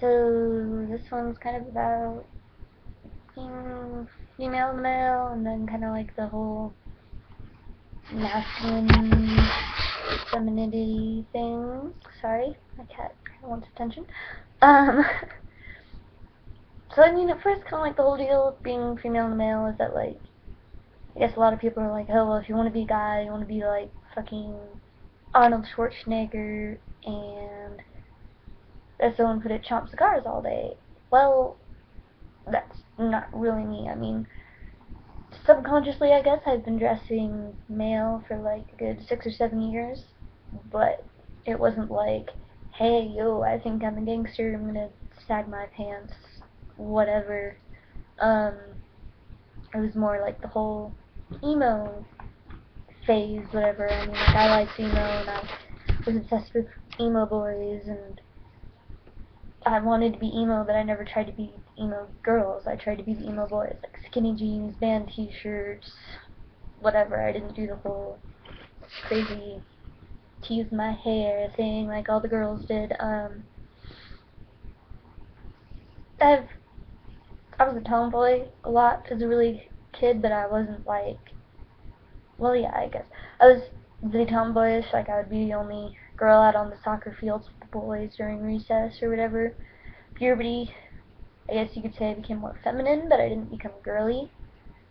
So this one's kind of about being female and male, and then kind of like the whole masculine femininity thing. Sorry, my cat kind of wants attention. Um, so I mean, at first, kind of like the whole deal of being female and male is that like, I guess a lot of people are like, oh well, if you want to be a guy, you want to be like fucking Arnold Schwarzenegger and as someone put it, chomp cigars all day. Well, that's not really me. I mean, subconsciously, I guess I've been dressing male for like a good 6 or 7 years, but it wasn't like, hey, yo, I think I'm a gangster, I'm gonna sag my pants, whatever. Um, it was more like the whole emo phase, whatever. I mean, like, I liked emo, and I was obsessed with emo boys, and I wanted to be emo, but I never tried to be emo girls. I tried to be the emo boys, like skinny jeans, band t-shirts, whatever. I didn't do the whole crazy tease my hair thing like all the girls did. I've I was a tomboy a lot as a really kid, but I wasn't like, well, yeah, I guess I was really tomboyish. Like I would be the only girl out on the soccer fields with the boys during recess or whatever. Puberty, I guess you could say I became more feminine, but I didn't become girly.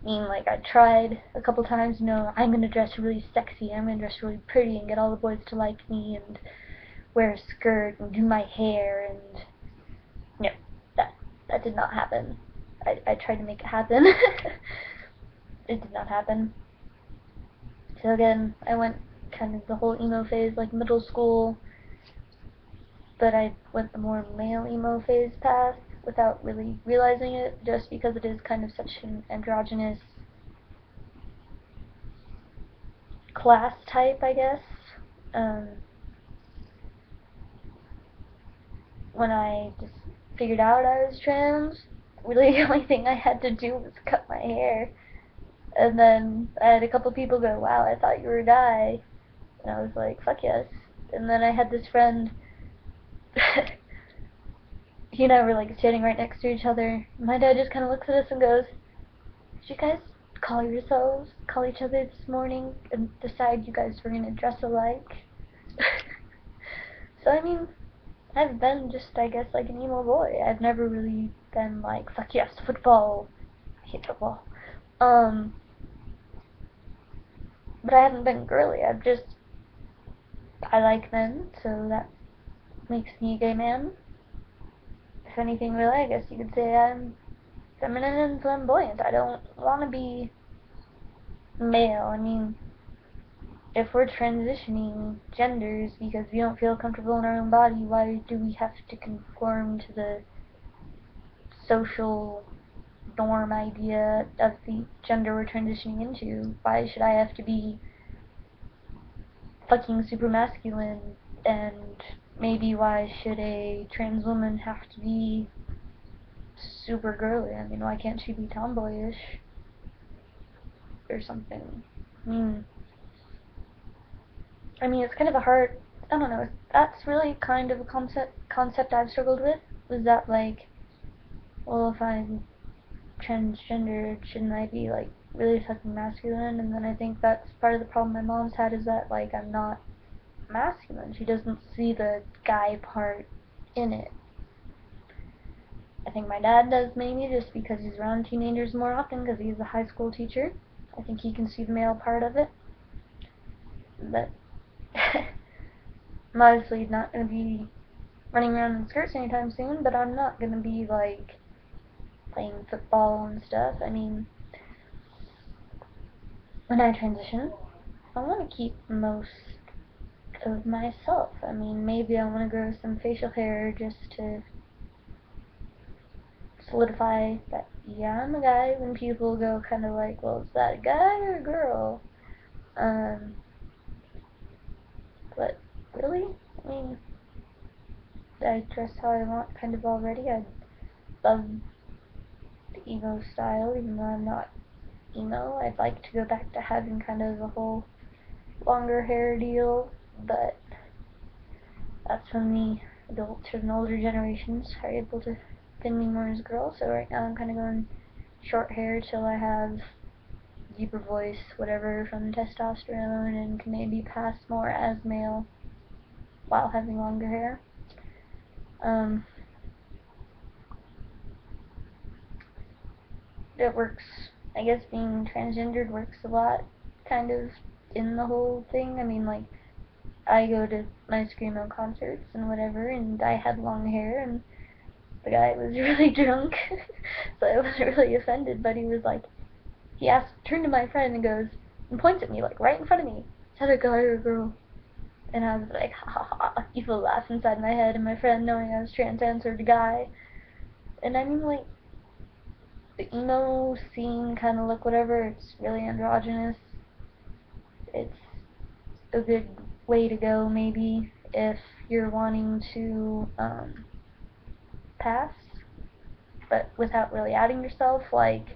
I mean, like, I tried a couple times, I'm gonna dress really sexy, I'm gonna dress really pretty and get all the boys to like me and wear a skirt and do my hair, and no, that did not happen. I tried to make it happen. It did not happen. So again, I went kind of the whole emo phase, like middle school, but I went the more male emo phase path without really realizing it, just because it is kind of such an androgynous class type, I guess. Um, when I just figured out I was trans, really the only thing I had to do was cut my hair. And then I had a couple people go, wow, I thought you were a guy. And I was like, fuck yes. And then I had this friend, he and I were like standing right next to each other. My dad just kind of looks at us and goes, did you guys call each other this morning and decide you guys were going to dress alike? So I mean, I've been just, I guess, like an emo boy. I've never really been like, fuck yes, football. I hate football. Um, but I haven't been girly. I like men, so that makes me a gay man. If anything, really, I guess you could say I'm feminine and flamboyant. I don't want to be male. I mean, if we're transitioning genders because we don't feel comfortable in our own body, why do we have to conform to the social norm idea of the gender we're transitioning into? Why should I have to be fucking super masculine? And maybe why should a trans woman have to be super girly? I mean, why can't she be tomboyish or something? Hmm. I mean, it's kind of a hard. I don't know. That's really kind of a concept I've struggled with. Was that like, well, if I'm transgender, shouldn't I be like really fucking masculine? And then I think that's part of the problem my mom's had, is that like I'm not masculine. She doesn't see the guy part in it. I think my dad does, maybe just because he's around teenagers more often because he's a high school teacher. I think he can see the male part of it. But I'm obviously not going to be running around in skirts anytime soon, but I'm not going to be like playing football and stuff. I mean, when I transition, I want to keep most of myself. I mean, maybe I want to grow some facial hair just to solidify that, yeah, I'm a guy. When people go kind of like, well, is that a guy or a girl? Um, but really, I mean, I dress how I want kind of already. I love the emo style, even though I'm not emo. I'd like to go back to having kind of a whole longer hair deal, but that's from me. adults or the older generations are able to define me more as a girl. So right now I'm kind of going short hair till I have deeper voice, whatever, from testosterone, and can maybe pass more as male while having longer hair. It works. I guess being transgendered works a lot, kind of, in the whole thing. I mean, like, I go to my Screamo concerts and whatever, and I had long hair, and the guy was really drunk, so I wasn't really offended, but he was like, turned to my friend and goes, and points at me, like, right in front of me, is that a guy or a girl? And I was like, ha ha ha, evil laugh inside my head, and my friend, knowing I was trans, answered guy. And I mean, like, the emo scene kind of look, whatever, it's really androgynous. It's a good way to go, maybe, if you're wanting to pass, but without really adding yourself. Like,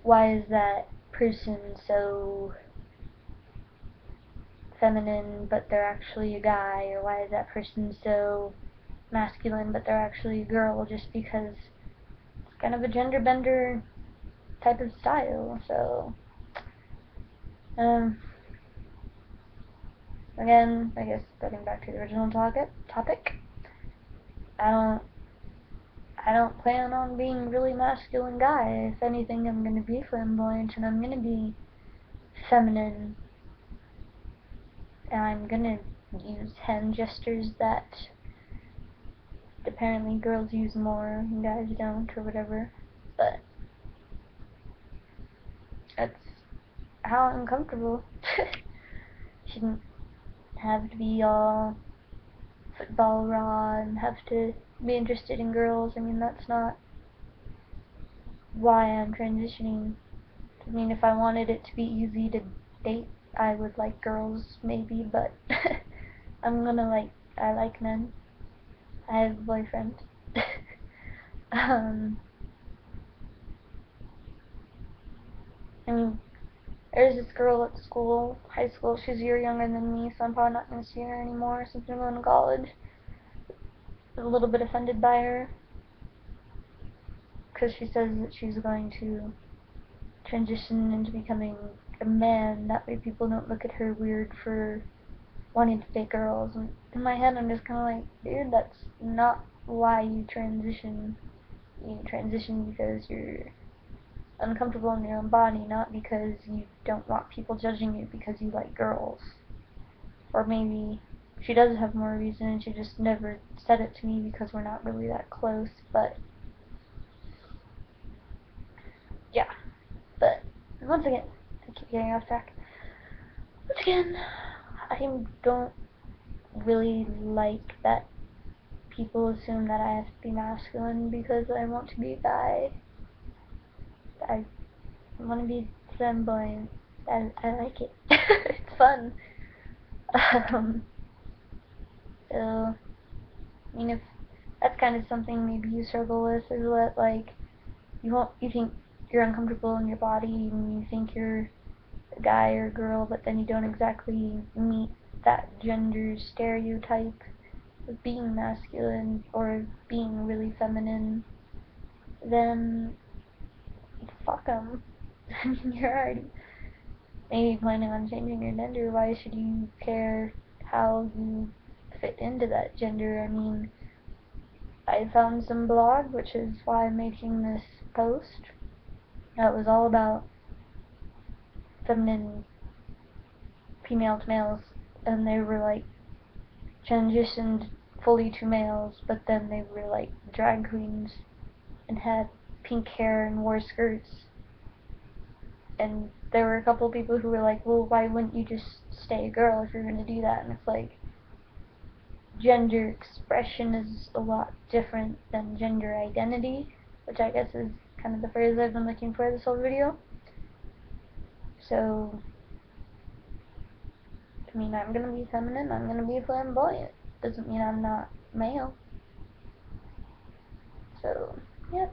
why is that person so feminine but they're actually a guy, or why is that person so masculine but they're actually a girl, just because it's kind of a gender bender type of style. So again, I guess getting back to the original topic, I don't plan on being a really masculine guy. If anything, I'm gonna be flamboyant, and I'm gonna be feminine, and I'm gonna use hand gestures that apparently girls use more and guys don't, or whatever. But that's how I'm comfortable. Shouldn't have to be all football raw and have to be interested in girls. I mean, that's not why I'm transitioning. I mean, if I wanted it to be easy to date, I would like girls, maybe, but I like men. I have a boyfriend. I mean, there's this girl at school, high school, she's a year younger than me, so I'm probably not going to see her anymore since I'm going to college. I'm a little bit offended by her, because she says that she's going to transition into becoming a man, that way people don't look at her weird for wanting to date girls. And in my head, I'm just kind of like, dude, that's not why you transition. You transition because you're uncomfortable in your own body, not because you don't want people judging you because you like girls. Or maybe she does have more reason and she just never said it to me because we're not really that close, but yeah. But once again, I keep getting off track. Once again, I don't really like that people assume that I have to be masculine because I want to be a guy. I want to be flamboyant. I like it. It's fun. So, I mean, if that's kind of something maybe you struggle with, is that, like, you think you're uncomfortable in your body and you think you're a guy or a girl, but then you don't exactly meet that gender stereotype of being masculine or being really feminine, then fuck 'em. I mean, you're already maybe planning on changing your gender. Why should you care how you fit into that gender? I mean, I found some blog, which is why I'm making this post, that was all about feminine female to males, and they were like transitioned fully to males, but then they were like drag queens and had pink hair and wore skirts. And there were a couple people who were like, well, why wouldn't you just stay a girl if you're going to do that? And it's like, gender expression is a lot different than gender identity, which I guess is kind of the phrase I've been looking for this whole video. So, I mean, I'm going to be feminine, I'm going to be flamboyant. Doesn't mean I'm not male. So, yeah.